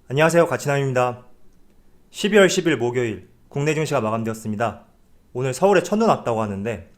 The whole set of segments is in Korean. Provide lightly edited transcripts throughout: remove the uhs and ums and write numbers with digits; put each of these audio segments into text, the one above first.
안녕하세요, 가치남입니다. 12월 10일 목요일 국내 증시가 마감되었습니다. 오늘 서울에 첫눈 왔다고 하는데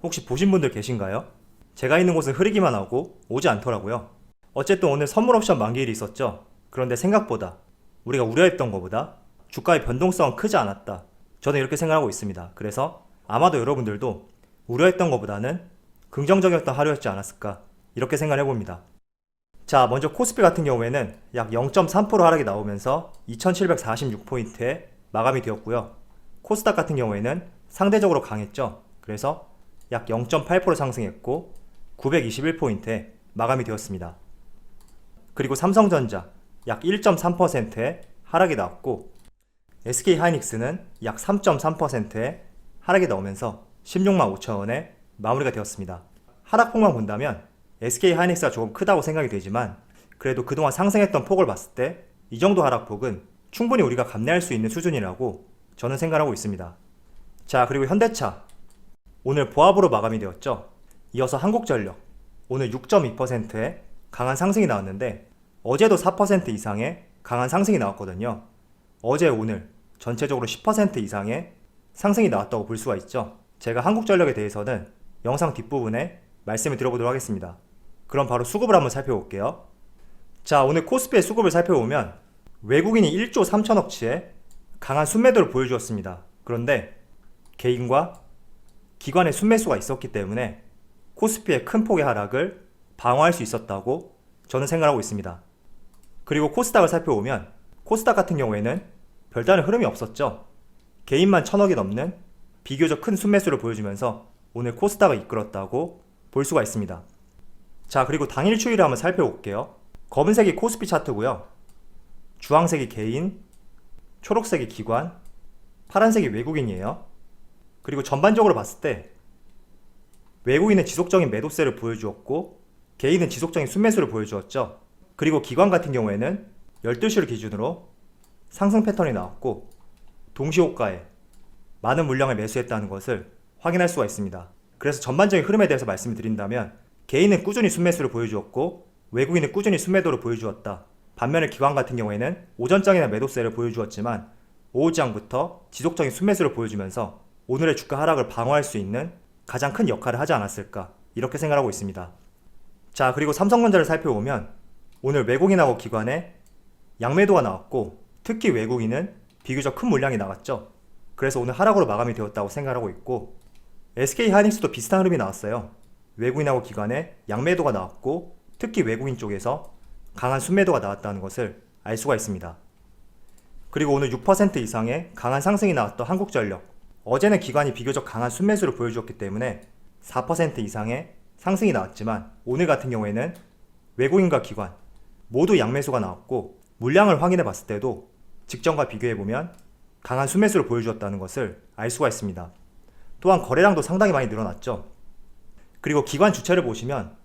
혹시 보신 분들 계신가요? 제가 있는 곳은 흐리기만 하고 오지 않더라고요. 어쨌든 오늘 선물 옵션 만기일이 있었죠. 그런데 생각보다 우리가 우려했던 것보다 주가의 변동성은 크지 않았다. 저는 이렇게 생각하고 있습니다. 그래서 아마도 여러분들도 우려했던 것보다는 긍정적이었던 하루였지 않았을까 이렇게 생각을 해봅니다. 자, 먼저 코스피 같은 경우에는 약 0.3% 하락이 나오면서 2746포인트에 마감이 되었고요. 코스닥 같은 경우에는 상대적으로 강했죠. 그래서 약 0.8% 상승했고 921포인트에 마감이 되었습니다. 그리고 삼성전자 약 1.3%의 하락이 나왔고 SK하이닉스는 약 3.3%의 하락이 나오면서 16만 5천원에 마무리가 되었습니다. 하락폭만 본다면 SK하이닉스가 조금 크다고 생각이 되지만 그래도 그동안 상승했던 폭을 봤을 때 이 정도 하락폭은 충분히 우리가 감내할 수 있는 수준이라고 저는 생각하고 있습니다. 자, 그리고 현대차 오늘 보합으로 마감이 되었죠. 이어서 한국전력 오늘 6.2%의 강한 상승이 나왔는데 어제도 4% 이상의 강한 상승이 나왔거든요. 어제 오늘 전체적으로 10% 이상의 상승이 나왔다고 볼 수가 있죠. 제가 한국전력에 대해서는 영상 뒷부분에 말씀을 드려보도록 하겠습니다. 그럼 바로 수급을 한번 살펴볼게요. 자, 오늘 코스피의 수급을 살펴보면 외국인이 1조 3천억치의 강한 순매도를 보여주었습니다. 그런데 개인과 기관의 순매수가 있었기 때문에 코스피의 큰 폭의 하락을 방어할 수 있었다고 저는 생각하고 있습니다. 그리고 코스닥을 살펴보면 코스닥 같은 경우에는 별다른 흐름이 없었죠. 개인만 1,000억이 넘는 비교적 큰 순매수를 보여주면서 오늘 코스닥을 이끌었다고 볼 수가 있습니다. 자, 그리고 당일 추이를 한번 살펴볼게요. 검은색이 코스피 차트고요. 주황색이 개인, 초록색이 기관, 파란색이 외국인이에요. 그리고 전반적으로 봤을 때 외국인은 지속적인 매도세를 보여주었고 개인은 지속적인 순매수를 보여주었죠. 그리고 기관 같은 경우에는 12시를 기준으로 상승 패턴이 나왔고 동시호가에 많은 물량을 매수했다는 것을 확인할 수가 있습니다. 그래서 전반적인 흐름에 대해서 말씀을 드린다면 개인은 꾸준히 순매수를 보여주었고 외국인은 꾸준히 순매도를 보여주었다. 반면에 기관 같은 경우에는 오전장이나 매도세를 보여주었지만 오후장부터 지속적인 순매수를 보여주면서 오늘의 주가 하락을 방어할 수 있는 가장 큰 역할을 하지 않았을까 이렇게 생각하고 있습니다. 자, 그리고 삼성전자를 살펴보면 오늘 외국인하고 기관의 양매도가 나왔고 특히 외국인은 비교적 큰 물량이 나왔죠. 그래서 오늘 하락으로 마감이 되었다고 생각하고 있고 SK하이닉스도 비슷한 흐름이 나왔어요. 외국인하고 기관의 양매도가 나왔고 특히 외국인 쪽에서 강한 순매도가 나왔다는 것을 알 수가 있습니다. 그리고 오늘 6% 이상의 강한 상승이 나왔던 한국전력 어제는 기관이 비교적 강한 순매수를 보여주었기 때문에 4% 이상의 상승이 나왔지만 오늘 같은 경우에는 외국인과 기관 모두 양매수가 나왔고 물량을 확인해 봤을 때도 직전과 비교해보면 강한 순매수를 보여주었다는 것을 알 수가 있습니다. 또한 거래량도 상당히 많이 늘어났죠. 그리고 기관 주체를 보시면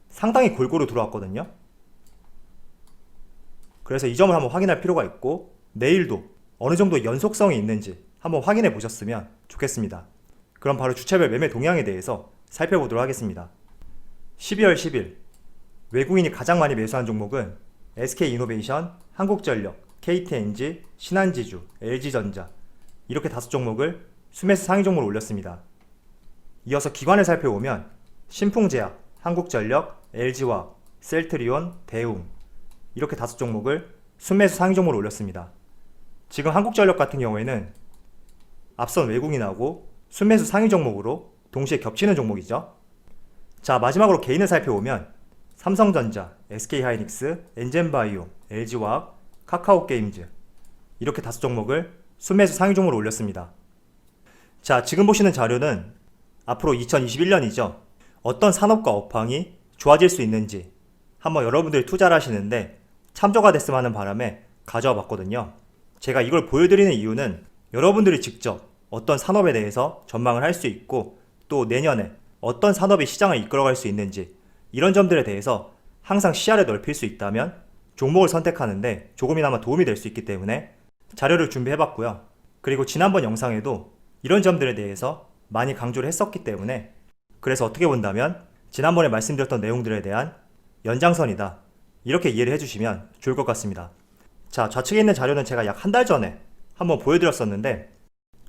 상당히 골고루 들어왔거든요. 그래서 이 점을 한번 확인할 필요가 있고 내일도 어느 정도 연속성이 있는지 한번 확인해 보셨으면 좋겠습니다. 그럼 바로 주체별 매매 동향에 대해서 살펴보도록 하겠습니다. 12월 10일 외국인이 가장 많이 매수한 종목은 SK이노베이션, 한국전력, KTNG, 신한지주, LG전자 이렇게 5종목을 순매수 상위 종목으로 올렸습니다. 이어서 기관을 살펴보면 신풍제약, 한국전력, LG화학, 셀트리온, 대웅 이렇게 5종목을 순매수 상위 종목으로 올렸습니다. 지금 한국전력 같은 경우에는 앞선 외국인하고 순매수 상위 종목으로 동시에 겹치는 종목이죠. 자, 마지막으로 개인을 살펴보면 삼성전자, SK하이닉스, 엔젠바이오, LG화학, 카카오게임즈 이렇게 5종목을 순매수 상위 종목으로 올렸습니다. 자, 지금 보시는 자료는 앞으로 2021년이죠. 어떤 산업과 업황이 좋아질 수 있는지 한번 여러분들이 투자를 하시는데 참조가 됐으면 하는 바람에 가져와 봤거든요. 제가 이걸 보여드리는 이유는 여러분들이 직접 어떤 산업에 대해서 전망을 할 수 있고 또 내년에 어떤 산업이 시장을 이끌어갈 수 있는지 이런 점들에 대해서 항상 시야를 넓힐 수 있다면 종목을 선택하는데 조금이나마 도움이 될 수 있기 때문에 자료를 준비해봤고요. 그리고 지난번 영상에도 이런 점들에 대해서 많이 강조를 했었기 때문에 그래서 어떻게 본다면 지난번에 말씀드렸던 내용들에 대한 연장선이다 이렇게 이해를 해주시면 좋을 것 같습니다. 자, 좌측에 있는 자료는 제가 약 한 달 전에 한번 보여드렸었는데,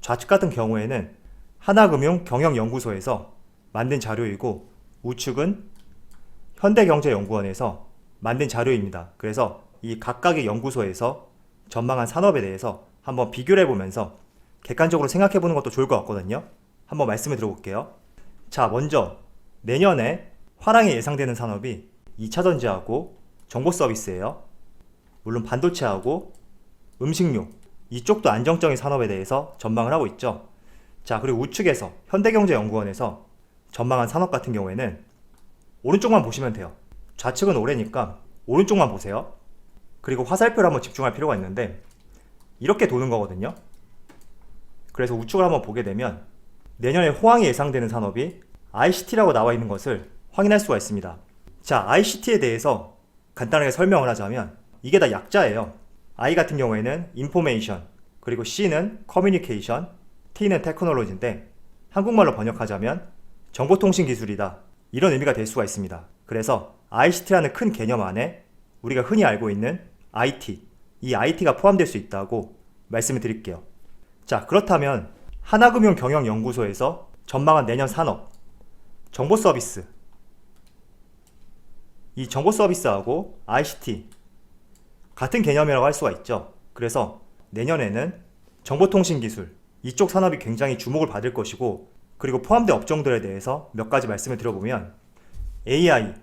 좌측 같은 경우에는 하나금융경영연구소에서 만든 자료이고, 우측은 현대경제연구원에서 만든 자료입니다. 그래서 이 각각의 연구소에서 전망한 산업에 대해서 한번 비교를 해보면서 객관적으로 생각해보는 것도 좋을 것 같거든요. 한번 말씀을 들어볼게요. 자, 먼저 내년에 화랑이 예상되는 산업이 2차전지하고 정보서비스예요. 물론 반도체하고 음식료, 이쪽도 안정적인 산업에 대해서 전망을 하고 있죠. 자, 그리고 우측에서 현대경제연구원에서 전망한 산업 같은 경우에는 오른쪽만 보시면 돼요. 좌측은 올해니까 오른쪽만 보세요. 그리고 화살표를 한번 집중할 필요가 있는데 이렇게 도는 거거든요. 그래서 우측을 한번 보게 되면 내년에 호황이 예상되는 산업이 ICT라고 나와 있는 것을 확인할 수가 있습니다. 자, ICT에 대해서 간단하게 설명을 하자면 이게 다 약자예요. I 같은 경우에는 Information, 그리고 C는 Communication, T는 Technology인데 한국말로 번역하자면 정보통신 기술이다, 이런 의미가 될 수가 있습니다. 그래서 ICT라는 큰 개념 안에 우리가 흔히 알고 있는 IT, 이 IT가 포함될 수 있다고 말씀을 드릴게요. 자, 그렇다면 하나금융경영연구소에서 전망한 내년 산업, 정보서비스, 이 정보서비스하고 ICT 같은 개념이라고 할 수가 있죠. 그래서 내년에는 정보통신기술, 이쪽 산업이 굉장히 주목을 받을 것이고, 그리고 포함된 업종들에 대해서 몇 가지 말씀을 드려보면 AI,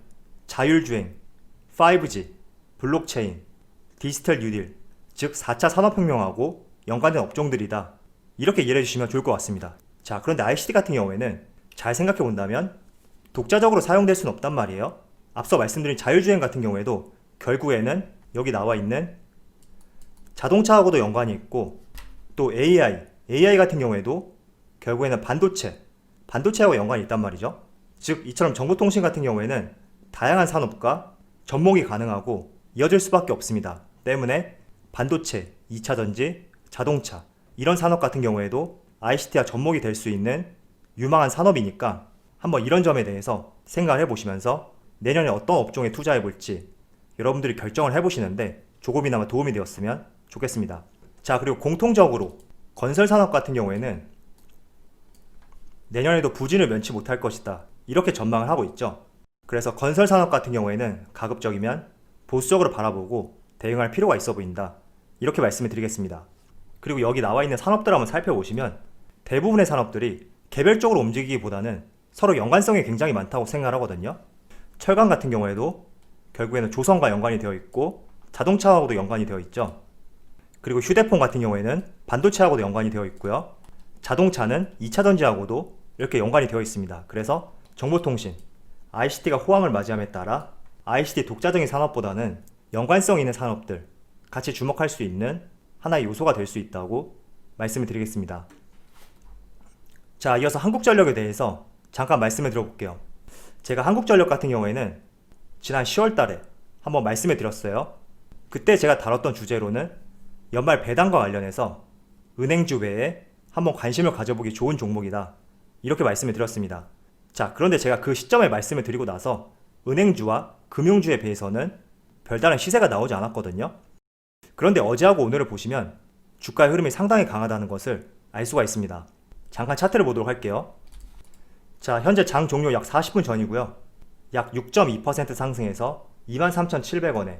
자율주행, 5G, 블록체인, 디지털 뉴딜, 즉 4차 산업혁명하고 연관된 업종들이다, 이렇게 이해해 주시면 좋을 것 같습니다. 자, 그런데 ICT 같은 경우에는 잘 생각해 본다면 독자적으로 사용될 수는 없단 말이에요. 앞서 말씀드린 자율주행 같은 경우에도 결국에는 여기 나와 있는 자동차하고도 연관이 있고, 또 AI 같은 경우에도 결국에는 반도체하고 연관이 있단 말이죠. 즉 이처럼 정보통신 같은 경우에는 다양한 산업과 접목이 가능하고 이어질 수밖에 없습니다. 때문에 반도체, 2차전지, 자동차 이런 산업 같은 경우에도 ICT와 접목이 될 수 있는 유망한 산업이니까 한번 이런 점에 대해서 생각을 해보시면서 내년에 어떤 업종에 투자해 볼지 여러분들이 결정을 해보시는데 조금이나마 도움이 되었으면 좋겠습니다. 자, 그리고 공통적으로 건설산업 같은 경우에는 내년에도 부진을 면치 못할 것이다, 이렇게 전망을 하고 있죠. 그래서 건설산업 같은 경우에는 가급적이면 보수적으로 바라보고 대응할 필요가 있어 보인다, 이렇게 말씀을 드리겠습니다. 그리고 여기 나와 있는 산업들 한번 살펴보시면 대부분의 산업들이 개별적으로 움직이기보다는 서로 연관성이 굉장히 많다고 생각을 하거든요. 철강 같은 경우에도 결국에는 조선과 연관이 되어 있고 자동차하고도 연관이 되어 있죠. 그리고 휴대폰 같은 경우에는 반도체하고도 연관이 되어 있고요. 자동차는 2차전지하고도 이렇게 연관이 되어 있습니다. 그래서 정보통신, ICT가 호황을 맞이함에 따라 ICT 독자적인 산업보다는 연관성 있는 산업들 같이 주목할 수 있는 하나의 요소가 될 수 있다고 말씀을 드리겠습니다. 자, 이어서 한국전력에 대해서 잠깐 말씀을 드려볼게요. 제가 한국전력 같은 경우에는 지난 10월 달에 한번 말씀을 드렸어요. 그때 제가 다뤘던 주제로는 연말 배당과 관련해서 은행주 외에 한번 관심을 가져보기 좋은 종목이다, 이렇게 말씀을 드렸습니다. 자, 그런데 제가 그 시점에 말씀을 드리고 나서 은행주와 금융주에 비해서는 별다른 시세가 나오지 않았거든요. 그런데 어제하고 오늘을 보시면 주가의 흐름이 상당히 강하다는 것을 알 수가 있습니다. 잠깐 차트를 보도록 할게요. 자, 현재 장 종료 약 40분 전이고요. 약 6.2% 상승해서 23,700원에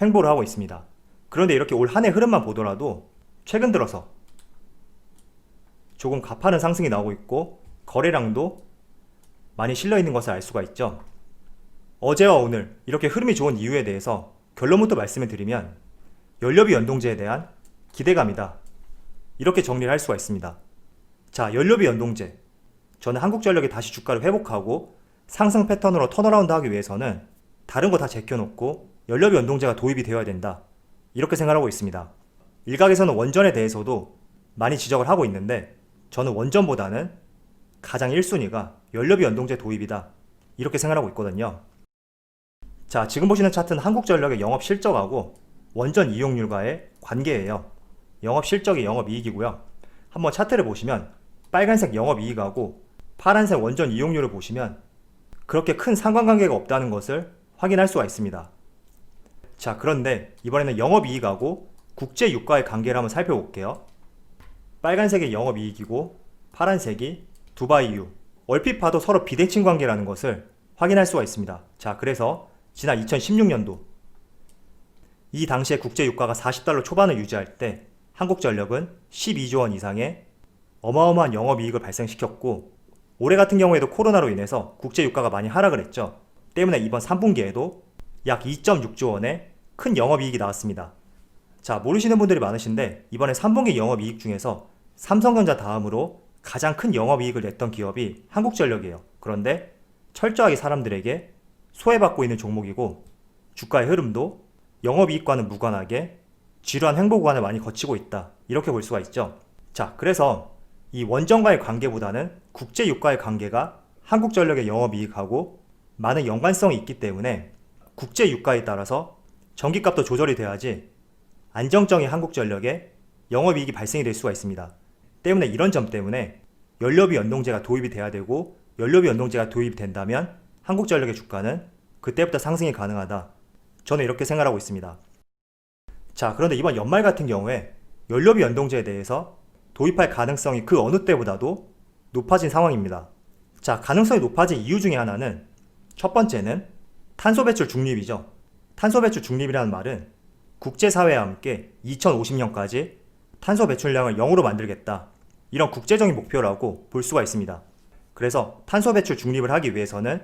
횡보를 하고 있습니다. 그런데 이렇게 올 한 해 흐름만 보더라도 최근 들어서 조금 가파른 상승이 나오고 있고 거래량도 많이 실려 있는 것을 알 수가 있죠. 어제와 오늘 이렇게 흐름이 좋은 이유에 대해서 결론부터 말씀을 드리면 연료비 연동제에 대한 기대감이다, 이렇게 정리를 할 수가 있습니다. 자, 연료비 연동제, 저는 한국전력이 다시 주가를 회복하고 상승 패턴으로 턴어라운드 하기 위해서는 다른 거 다 제껴놓고 연료비 연동제가 도입이 되어야 된다, 이렇게 생각하고 있습니다. 일각에서는 원전에 대해서도 많이 지적을 하고 있는데 저는 원전보다는 가장 1순위가 연료비 연동제 도입이다, 이렇게 생각하고 있거든요. 자, 지금 보시는 차트는 한국전력의 영업 실적하고 원전 이용률과의 관계예요. 영업 실적이 영업 이익이고요. 한번 차트를 보시면 빨간색 영업 이익하고 파란색 원전 이용률을 보시면 그렇게 큰 상관관계가 없다는 것을 확인할 수가 있습니다. 자, 그런데 이번에는 영업 이익하고 국제 유가의 관계를 한번 살펴볼게요. 빨간색이 영업이익이고 파란색이 두바이 이유. 얼핏 봐도 서로 비대칭 관계라는 것을 확인할 수가 있습니다. 자, 그래서 지난 2016년도 이 당시에 국제 유가가 40달러 초반을 유지할 때 한국전력은 12조 원 이상의 어마어마한 영업이익을 발생시켰고, 올해 같은 경우에도 코로나로 인해서 국제 유가가 많이 하락을 했죠. 때문에 이번 3분기에도 약 2.6조 원의 큰 영업이익이 나왔습니다. 자, 모르시는 분들이 많으신데 이번에 3분기 영업이익 중에서 삼성전자 다음으로 가장 큰 영업이익을 냈던 기업이 한국전력이에요. 그런데 철저하게 사람들에게 소외받고 있는 종목이고, 주가의 흐름도 영업이익과는 무관하게 지루한 횡보 구간을 많이 거치고 있다, 이렇게 볼 수가 있죠. 자, 그래서 이 원전과의 관계보다는 국제 유가의 관계가 한국전력의 영업이익하고 많은 연관성이 있기 때문에 국제 유가에 따라서 전기값도 조절이 돼야지 안정적인 한국전력에 영업이익이 발생이 될 수가 있습니다. 때문에 이런 점 때문에 연료비 연동제가 도입이 돼야 되고, 연료비 연동제가 도입이 된다면 한국전력의 주가는 그때부터 상승이 가능하다, 저는 이렇게 생각하고 있습니다. 자, 그런데 이번 연말 같은 경우에 연료비 연동제에 대해서 도입할 가능성이 그 어느 때보다도 높아진 상황입니다. 자, 가능성이 높아진 이유 중에 하나는, 첫 번째는 탄소 배출 중립이죠. 탄소 배출 중립이라는 말은 국제사회와 함께 2050년까지 탄소 배출량을 0으로 만들겠다, 이런 국제적인 목표라고 볼 수가 있습니다. 그래서 탄소 배출 중립을 하기 위해서는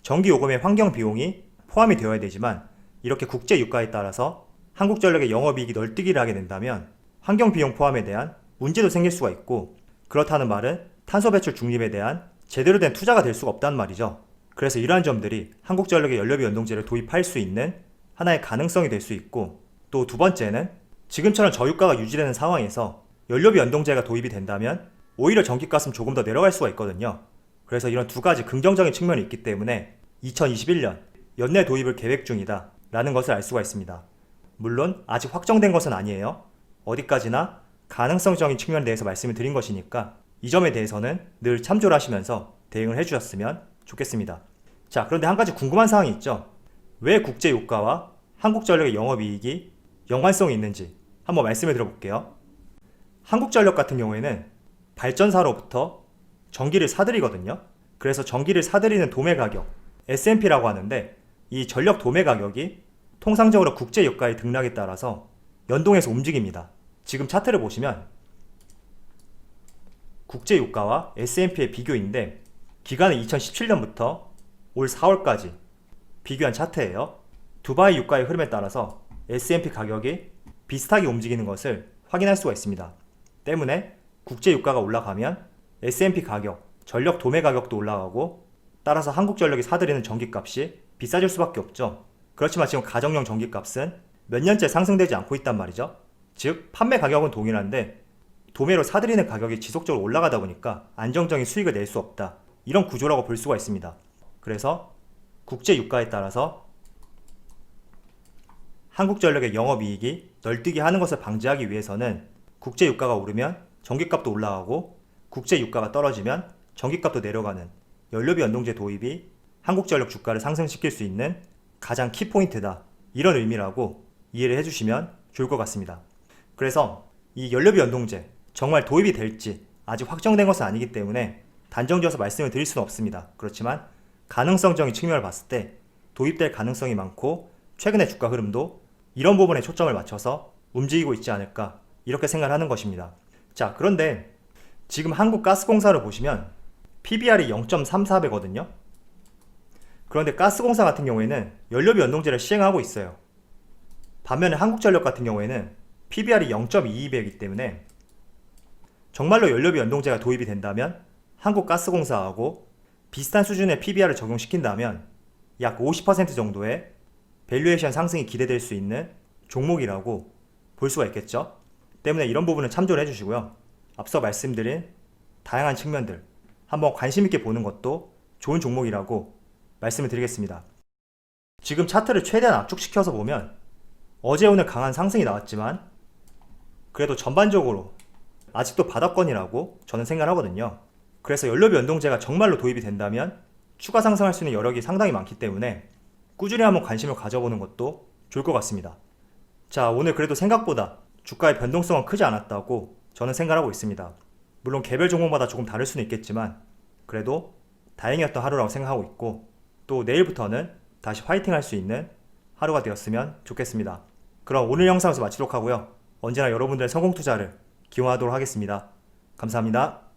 전기요금의 환경 비용이 포함이 되어야 되지만, 이렇게 국제 유가에 따라서 한국전력의 영업이익이 널뛰기를 하게 된다면 환경 비용 포함에 대한 문제도 생길 수가 있고, 그렇다는 말은 탄소 배출 중립에 대한 제대로 된 투자가 될 수가 없다는 말이죠. 그래서 이러한 점들이 한국전력의 연료비 연동제를 도입할 수 있는 하나의 가능성이 될 수 있고, 또 두 번째는 지금처럼 저유가가 유지되는 상황에서 연료비 연동제가 도입이 된다면 오히려 전기값은 조금 더 내려갈 수가 있거든요. 그래서 이런 두 가지 긍정적인 측면이 있기 때문에 2021년 연내 도입을 계획 중이다 라는 것을 알 수가 있습니다. 물론 아직 확정된 것은 아니에요. 어디까지나 가능성적인 측면에 대해서 말씀을 드린 것이니까 이 점에 대해서는 늘 참조를 하시면서 대응을 해주셨으면 좋겠습니다. 자, 그런데 한 가지 궁금한 사항이 있죠. 왜 국제 유가와 한국전력의 영업이익이 연관성이 있는지 한번 말씀을 드려볼게요. 한국전력 같은 경우에는 발전사로부터 전기를 사들이거든요. 그래서 전기를 사들이는 도매 가격, S&P라고 하는데, 이 전력 도매 가격이 통상적으로 국제 유가의 등락에 따라서 연동해서 움직입니다. 지금 차트를 보시면 국제 유가와 S&P의 비교인데, 기간은 2017년부터 올 4월까지 비교한 차트예요. 두바이 유가의 흐름에 따라서 S&P 가격이 비슷하게 움직이는 것을 확인할 수가 있습니다. 때문에 국제 유가가 올라가면 S&P 가격, 전력 도매 가격도 올라가고, 따라서 한국전력이 사들이는 전기값이 비싸질 수밖에 없죠. 그렇지만 지금 가정용 전기값은 몇 년째 상승되지 않고 있단 말이죠. 즉 판매 가격은 동일한데 도매로 사들이는 가격이 지속적으로 올라가다 보니까 안정적인 수익을 낼 수 없다, 이런 구조라고 볼 수가 있습니다. 그래서 국제 유가에 따라서 한국전력의 영업이익이 널뛰기 하는 것을 방지하기 위해서는 국제 유가가 오르면 전기값도 올라가고, 국제 유가가 떨어지면 전기값도 내려가는 연료비 연동제 도입이 한국전력 주가를 상승시킬 수 있는 가장 키포인트다, 이런 의미라고 이해를 해주시면 좋을 것 같습니다. 그래서 이 연료비 연동제 정말 도입이 될지 아직 확정된 것은 아니기 때문에 단정지어서 말씀을 드릴 수는 없습니다. 그렇지만 가능성적인 측면을 봤을 때 도입될 가능성이 많고, 최근의 주가 흐름도 이런 부분에 초점을 맞춰서 움직이고 있지 않을까, 이렇게 생각을 하는 것입니다. 자, 그런데 지금 한국가스공사를 보시면 PBR이 0.34배거든요. 그런데 가스공사 같은 경우에는 연료비 연동제를 시행하고 있어요. 반면에 한국전력 같은 경우에는 PBR이 0.22배이기 때문에 정말로 연료비 연동제가 도입이 된다면 한국가스공사하고 비슷한 수준의 PBR을 적용시킨다면 약 50% 정도의 밸류에이션 상승이 기대될 수 있는 종목이라고 볼 수가 있겠죠. 때문에 이런 부분은 참조를 해주시고요. 앞서 말씀드린 다양한 측면들 한번 관심 있게 보는 것도 좋은 종목이라고 말씀을 드리겠습니다. 지금 차트를 최대한 압축시켜서 보면 어제 오늘 강한 상승이 나왔지만 그래도 전반적으로 아직도 바닥권이라고 저는 생각하거든요. 그래서 연료비 연동제가 정말로 도입이 된다면 추가 상승할 수 있는 여력이 상당히 많기 때문에 꾸준히 한번 관심을 가져보는 것도 좋을 것 같습니다. 자, 오늘 그래도 생각보다 주가의 변동성은 크지 않았다고 저는 생각하고 있습니다. 물론 개별 종목마다 조금 다를 수는 있겠지만 그래도 다행이었던 하루라고 생각하고 있고, 또 내일부터는 다시 화이팅 할 수 있는 하루가 되었으면 좋겠습니다. 그럼 오늘 영상에서 마치도록 하고요. 언제나 여러분들의 성공 투자를 기원하도록 하겠습니다. 감사합니다.